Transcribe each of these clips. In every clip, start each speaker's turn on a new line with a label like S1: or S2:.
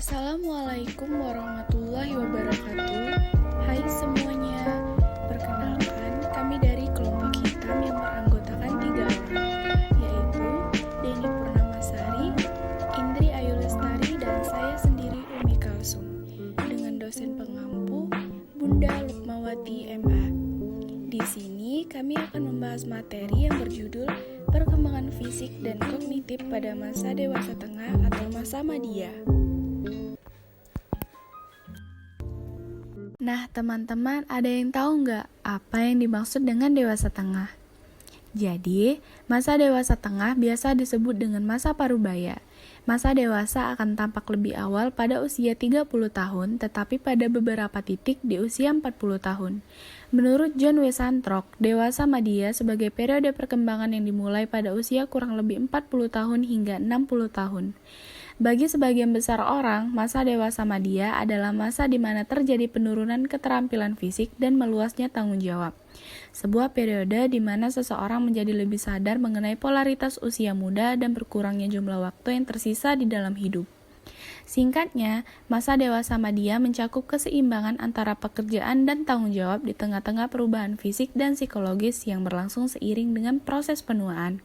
S1: Assalamualaikum warahmatullahi wabarakatuh. Hai semuanya, perkenalkan kami dari kelompok hitam yang beranggotakan 3 orang, yaitu Deni Purnamasari, Indri Ayu Lestari, dan saya sendiri Umi Kalsum, dengan dosen pengampu Bunda Lukmawati MA. Di sini kami akan membahas materi yang berjudul perkembangan fisik dan kognitif pada masa dewasa tengah atau masa madya. Nah, teman-teman, ada yang tahu nggak apa yang dimaksud dengan dewasa tengah? Jadi, masa dewasa tengah biasa disebut dengan masa parubaya. Masa dewasa akan tampak lebih awal pada usia 30 tahun, tetapi pada beberapa titik di usia 40 tahun. Menurut John W. Santrock, dewasa madya sebagai periode perkembangan yang dimulai pada usia kurang lebih 40 tahun hingga 60 tahun. Bagi sebagian besar orang, masa dewasa madya adalah masa di mana terjadi penurunan keterampilan fisik dan meluasnya tanggung jawab. Sebuah periode di mana seseorang menjadi lebih sadar mengenai polaritas usia muda dan berkurangnya jumlah waktu yang tersisa di dalam hidup. Singkatnya, masa dewasa madya mencakup keseimbangan antara pekerjaan dan tanggung jawab di tengah-tengah perubahan fisik dan psikologis yang berlangsung seiring dengan proses penuaan.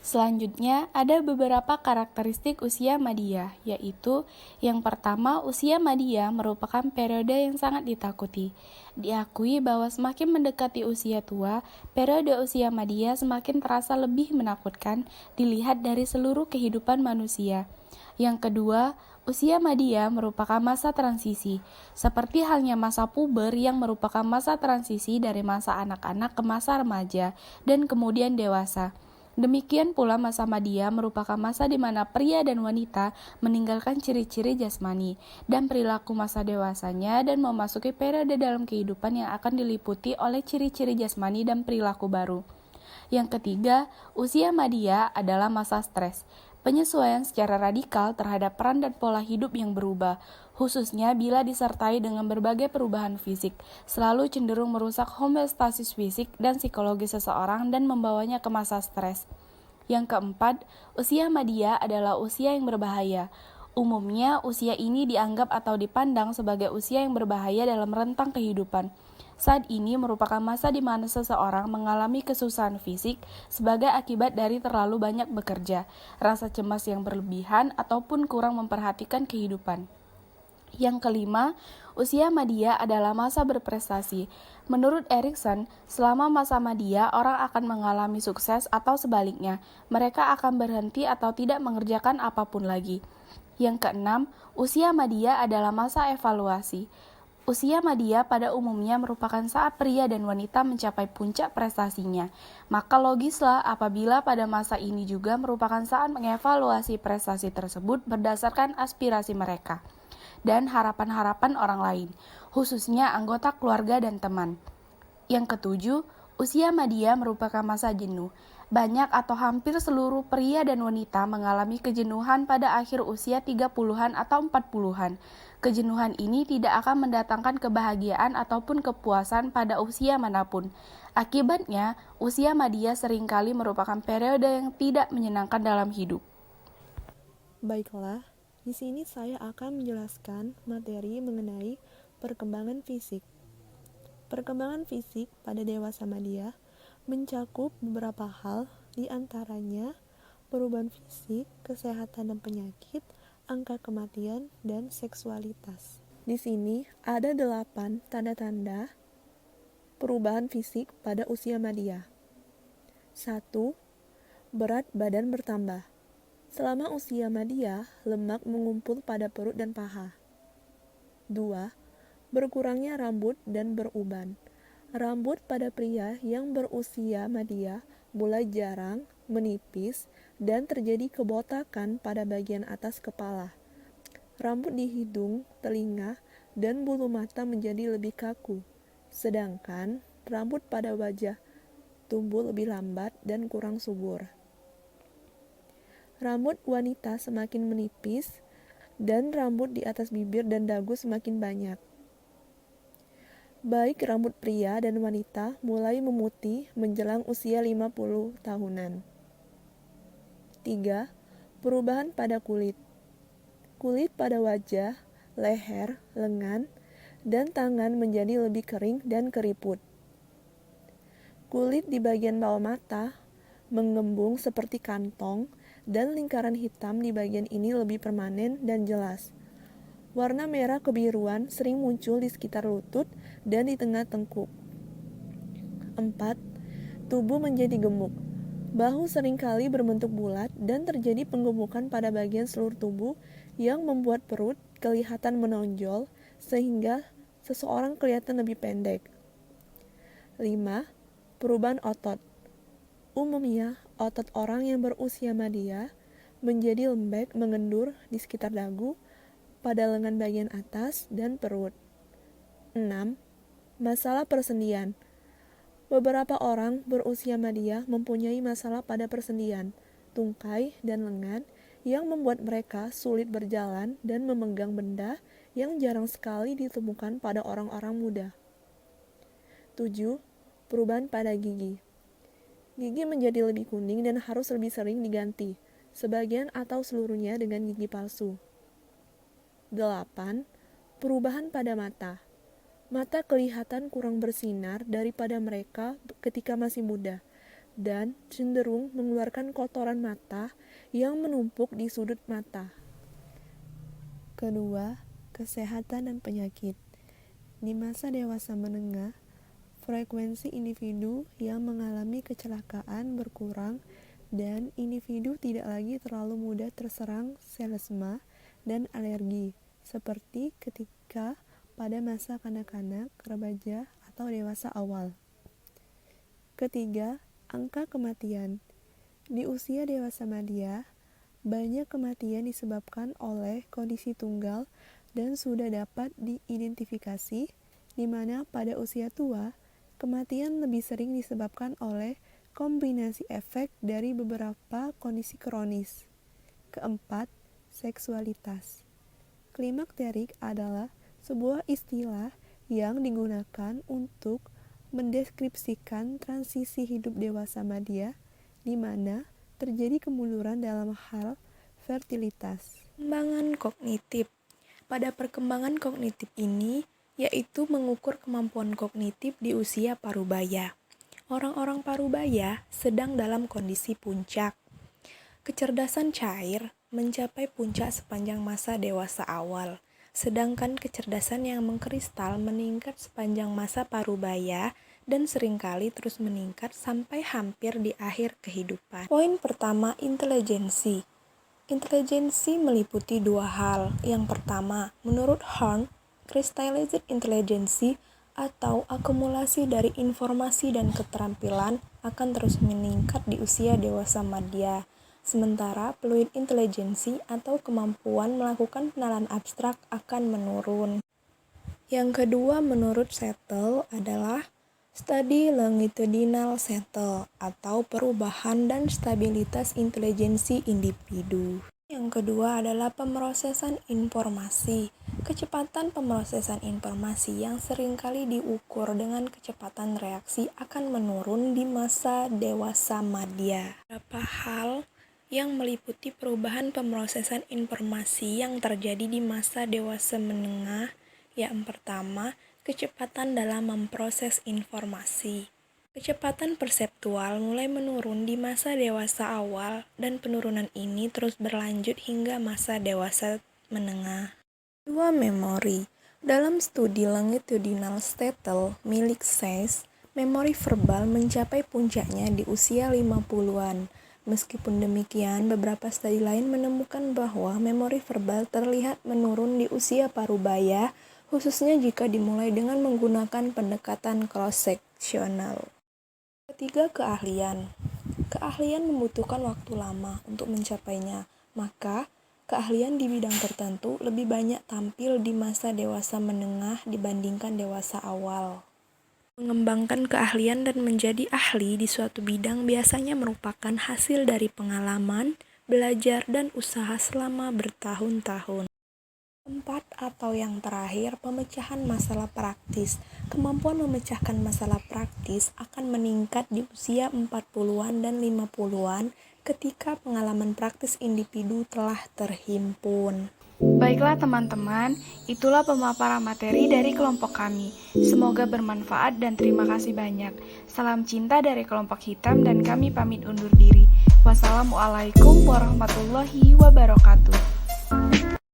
S1: Selanjutnya, ada beberapa karakteristik usia madya, yaitu yang pertama, usia madya merupakan periode yang sangat ditakuti. Diakui bahwa semakin mendekati usia tua, periode usia madya semakin terasa lebih menakutkan dilihat dari seluruh kehidupan manusia. Yang kedua, usia madya merupakan masa transisi, seperti halnya masa puber yang merupakan masa transisi dari masa anak-anak ke masa remaja dan kemudian dewasa. Demikian pula masa madya merupakan masa di mana pria dan wanita meninggalkan ciri-ciri jasmani dan perilaku masa dewasanya dan memasuki periode dalam kehidupan yang akan diliputi oleh ciri-ciri jasmani dan perilaku baru. Yang ketiga, usia madya adalah masa stres. Penyesuaian secara radikal terhadap peran dan pola hidup yang berubah, khususnya bila disertai dengan berbagai perubahan fisik, selalu cenderung merusak homeostasis fisik dan psikologis seseorang dan membawanya ke masa stres. Yang keempat, usia madya adalah usia yang berbahaya. Umumnya, usia ini dianggap atau dipandang sebagai usia yang berbahaya dalam rentang kehidupan. Saat ini merupakan masa di mana seseorang mengalami kesusahan fisik sebagai akibat dari terlalu banyak bekerja, rasa cemas yang berlebihan, ataupun kurang memperhatikan kehidupan. Yang kelima, usia madya adalah masa berprestasi. Menurut Erikson, selama masa madya, orang akan mengalami sukses atau sebaliknya, mereka akan berhenti atau tidak mengerjakan apapun lagi. Yang keenam, usia madya adalah masa evaluasi. Usia madya pada umumnya merupakan saat pria dan wanita mencapai puncak prestasinya. Maka logislah apabila pada masa ini juga merupakan saat mengevaluasi prestasi tersebut berdasarkan aspirasi mereka dan harapan-harapan orang lain, khususnya anggota keluarga dan teman. Yang ketujuh, usia madya merupakan masa jenuh. Banyak atau hampir seluruh pria dan wanita mengalami kejenuhan pada akhir usia 30-an atau 40-an. Kejenuhan ini tidak akan mendatangkan kebahagiaan ataupun kepuasan pada usia manapun. Akibatnya, usia madya seringkali merupakan periode yang tidak menyenangkan dalam hidup.
S2: Baiklah, di sini saya akan menjelaskan materi mengenai perkembangan fisik. Perkembangan fisik pada dewasa madya mencakup beberapa hal, di antaranya perubahan fisik, kesehatan dan penyakit, angka kematian, dan seksualitas. Di sini ada 8 tanda-tanda perubahan fisik pada usia madya. 1. Berat badan bertambah. Selama usia madya, lemak mengumpul pada perut dan paha. 2. Berkurangnya rambut dan beruban. Rambut pada pria yang berusia madya mulai jarang, menipis, dan terjadi kebotakan pada bagian atas kepala. Rambut di hidung, telinga, dan bulu mata menjadi lebih kaku, sedangkan rambut pada wajah tumbuh lebih lambat dan kurang subur. Rambut wanita semakin menipis, dan rambut di atas bibir dan dagu semakin banyak. Baik rambut pria dan wanita mulai memutih menjelang usia 50 tahunan. 3. Perubahan pada kulit. Kulit pada wajah, leher, lengan, dan tangan menjadi lebih kering dan keriput. Kulit di bagian bawah mata mengembung seperti kantong, dan lingkaran hitam di bagian ini lebih permanen dan jelas. Warna merah kebiruan sering muncul di sekitar lutut dan di tengah tengkuk. 4. Tubuh menjadi gemuk. Bahu seringkali berbentuk bulat dan terjadi penggemukan pada bagian seluruh tubuh yang membuat perut kelihatan menonjol sehingga seseorang kelihatan lebih pendek. 5. Perubahan otot. Umumnya, otot orang yang berusia madya menjadi lembek mengendur di sekitar dagu, pada lengan bagian atas, dan perut. 6. Masalah persendian. Beberapa orang berusia madya mempunyai masalah pada persendian, tungkai, dan lengan yang membuat mereka sulit berjalan dan memegang benda yang jarang sekali ditemukan pada orang-orang muda. 7. Perubahan pada gigi. Gigi menjadi lebih kuning dan harus lebih sering diganti, sebagian atau seluruhnya dengan gigi palsu. 8. Perubahan pada mata. Mata kelihatan kurang bersinar daripada mereka ketika masih muda, dan cenderung mengeluarkan kotoran mata yang menumpuk di sudut mata. Kedua, kesehatan dan penyakit. Di masa dewasa menengah, frekuensi individu yang mengalami kecelakaan berkurang dan individu tidak lagi terlalu mudah terserang selesma dan alergi seperti ketika pada masa kanak-kanak, remaja, atau dewasa awal. Ketiga, angka kematian. Di usia dewasa madya, banyak kematian disebabkan oleh kondisi tunggal dan sudah dapat diidentifikasi, di mana pada usia tua, kematian lebih sering disebabkan oleh kombinasi efek dari beberapa kondisi kronis. Keempat, seksualitas. Klimakterik adalah sebuah istilah yang digunakan untuk mendeskripsikan transisi hidup dewasa madya, di mana terjadi kemunduran dalam hal fertilitas.
S1: Perkembangan kognitif. Pada perkembangan kognitif ini, yaitu mengukur kemampuan kognitif di usia parubaya. Orang-orang parubaya sedang dalam kondisi puncak. Kecerdasan cair mencapai puncak sepanjang masa dewasa awal, sedangkan kecerdasan yang mengkristal meningkat sepanjang masa parubaya dan seringkali terus meningkat sampai hampir di akhir kehidupan. Poin pertama, intelijensi. Intelijensi meliputi dua hal. Yang pertama, menurut Horn, crystallized intelligence atau akumulasi dari informasi dan keterampilan akan terus meningkat di usia dewasa madya, sementara fluid intelijensi atau kemampuan melakukan pengenalan abstrak akan menurun. Yang kedua, menurut Settle adalah studi longitudinal Settle atau perubahan dan stabilitas intelijensi individu. Yang kedua adalah pemrosesan informasi. Kecepatan pemrosesan informasi yang seringkali diukur dengan kecepatan reaksi akan menurun di masa dewasa madya. Beberapa hal yang meliputi perubahan pemrosesan informasi yang terjadi di masa dewasa menengah. Yang pertama, kecepatan dalam memproses informasi. Kecepatan perseptual mulai menurun di masa dewasa awal dan penurunan ini terus berlanjut hingga masa dewasa menengah. 2. Memori. Dalam studi longitudinal Settle milik Sayce, memori verbal mencapai puncaknya di usia 50-an. Meskipun demikian, beberapa studi lain menemukan bahwa memori verbal terlihat menurun di usia parubaya, khususnya jika dimulai dengan menggunakan pendekatan cross-seksional. Ketiga, keahlian. Keahlian membutuhkan waktu lama untuk mencapainya, maka keahlian di bidang tertentu lebih banyak tampil di masa dewasa menengah dibandingkan dewasa awal. Mengembangkan keahlian dan menjadi ahli di suatu bidang biasanya merupakan hasil dari pengalaman, belajar, dan usaha selama bertahun-tahun. 4. Atau yang terakhir, pemecahan masalah praktis. Kemampuan memecahkan masalah praktis akan meningkat di usia 40-an dan 50-an ketika pengalaman praktis individu telah terhimpun. Baiklah teman-teman, itulah pemaparan materi dari kelompok kami. Semoga bermanfaat dan terima kasih banyak. Salam cinta dari kelompok hitam dan kami pamit undur diri. Wassalamualaikum warahmatullahi wabarakatuh.